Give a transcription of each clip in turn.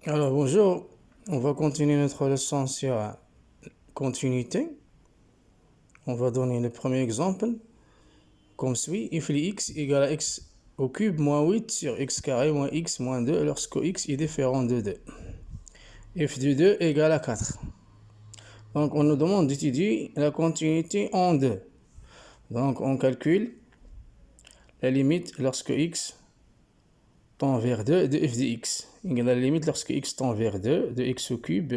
Alors bonjour, on va continuer notre leçon sur continuité. On va donner le premier exemple comme suit. If x égale à x au cube moins 8 sur x carré moins x moins 2 lorsque x est différent de 2. F de 2 égale à 4. Donc on nous demande d'étudier la continuité en 2. Donc on calcule la limite lorsque x tend vers 2 de f de x égale à la limite lorsque x tend vers 2 de x au cube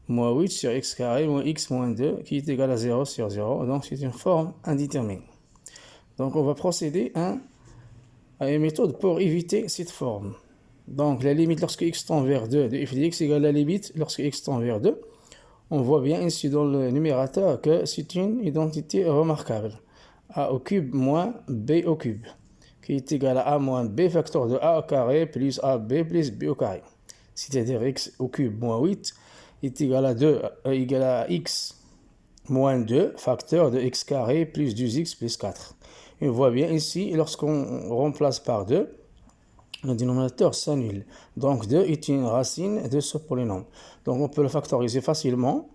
moins 8 sur x carré moins x moins 2 qui est égal à 0 sur 0. Donc c'est une forme indéterminée. Donc on va procéder à une méthode pour éviter cette forme. Donc la limite lorsque x tend vers 2 de f de x égale à la limite lorsque x tend vers 2. On voit bien ici dans le numérateur que c'est une identité remarquable. A au cube moins b au cube, qui est égal à a moins b facteur de a au carré plus ab plus b au carré. C'est-à-dire x au cube moins 8 est égal à x moins 2 facteur de x carré plus 2x plus 4. Et on voit bien ici, lorsqu'on remplace par 2, le dénominateur s'annule. Donc 2 est une racine de ce polynôme. Donc on peut le factoriser facilement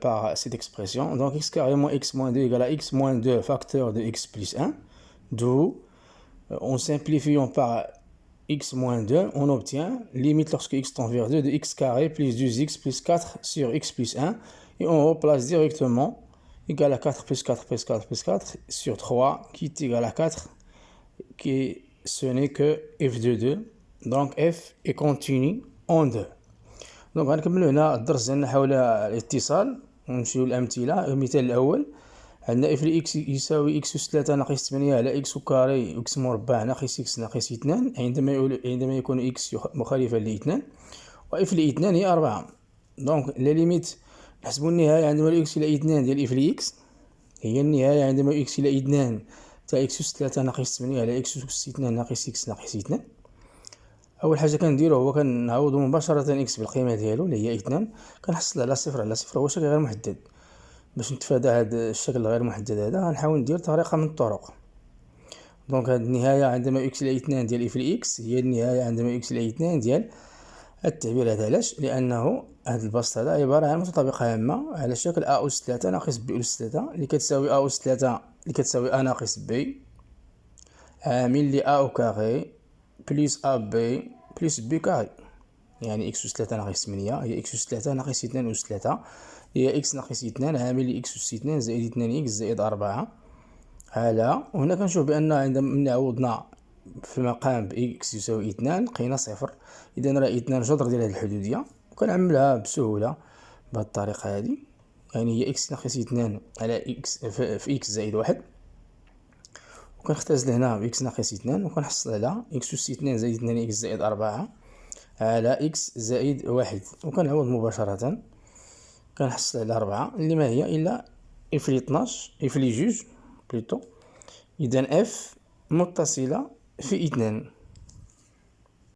par cette expression. Donc x carré moins x moins 2 égale à x moins 2 facteur de x plus 1. D'où, en simplifiant par x moins 2, on obtient limite lorsque x tend vers 2 de x carré plus 2x plus 4 sur x plus 1. Et on replace directement égal à 4 plus 4 plus 4 plus 4 sur 3 qui est égal à 4. Ce n'est que f de 2. Donc f est continu en 2. دونك غنكمل هنا الدرس ديالنا حول الاتصال ونمشيو للامثله. المثال الاول عندنا اف اكس يساوي اكس اس 3 ناقص 8 على اكس كاري اكس مربع ناقص اكس ناقص 2 عندما يكون اكس مخالفا ل 2 واف 2 هي 4. دونك لا ليميت نحسبوا النهايه عندما اكس الى 2 ديال اف اكس هي النهايه عندما اكس الى 2 تاع اكس اس 3 ناقص 8 على اكس اس 2 ناقص اكس ناقص 2. اول حاجه كنديرو هو كنعوضو مباشره اكس بالقيمه ديالو اللي هي 2، كنحصل على صفر على صفر هو شكل غير محدد. باش نتفادى هذا الشكل الغير محدد هذا غنحاول ندير طريقه من الطرق. دونك هاد النهايه عندما اكس الى 2 ديال اف اكس هي النهايه عندما اكس الى 2 ديال التعبير هذا. علاش؟ لانه هاد البسط هذا عباره عن متطابقه عامه على شكل ا اس 3 ناقص ب اس 3 اللي كتساوي ا اس 3 اللي كتساوي ا ناقص ب عامل لي ا او كاري بلس ا بي بلس بي كاري، يعني اكس اس 3 ناقص 8 هي اكس اس 3 ناقص 2 اس 3 هي اكس ناقص 2 عامل لي اكس اس 2 زائد 2 اكس زائد 4 على. وهنا كنشوف بان عندما عوضنا في المقام باكس يساوي 2 لقينا صفر. اذا راه 2 جذر ديال هذه الحدوديه وكنعملها بسهوله بهذه الطريقه هذه. يعني هي اكس ناقص 2 على اكس في اكس زائد 1 وكنختزل هنا باكس ناقص 2 وكنحصل على اكس اس 2 زائد 2 اكس زائد 4 على اكس زائد 1 وكنعوض مباشره كنحصل على 4 اللي ما هي الا اف لي 12 اف لي جوج بليتو. اذا اف متصله في 2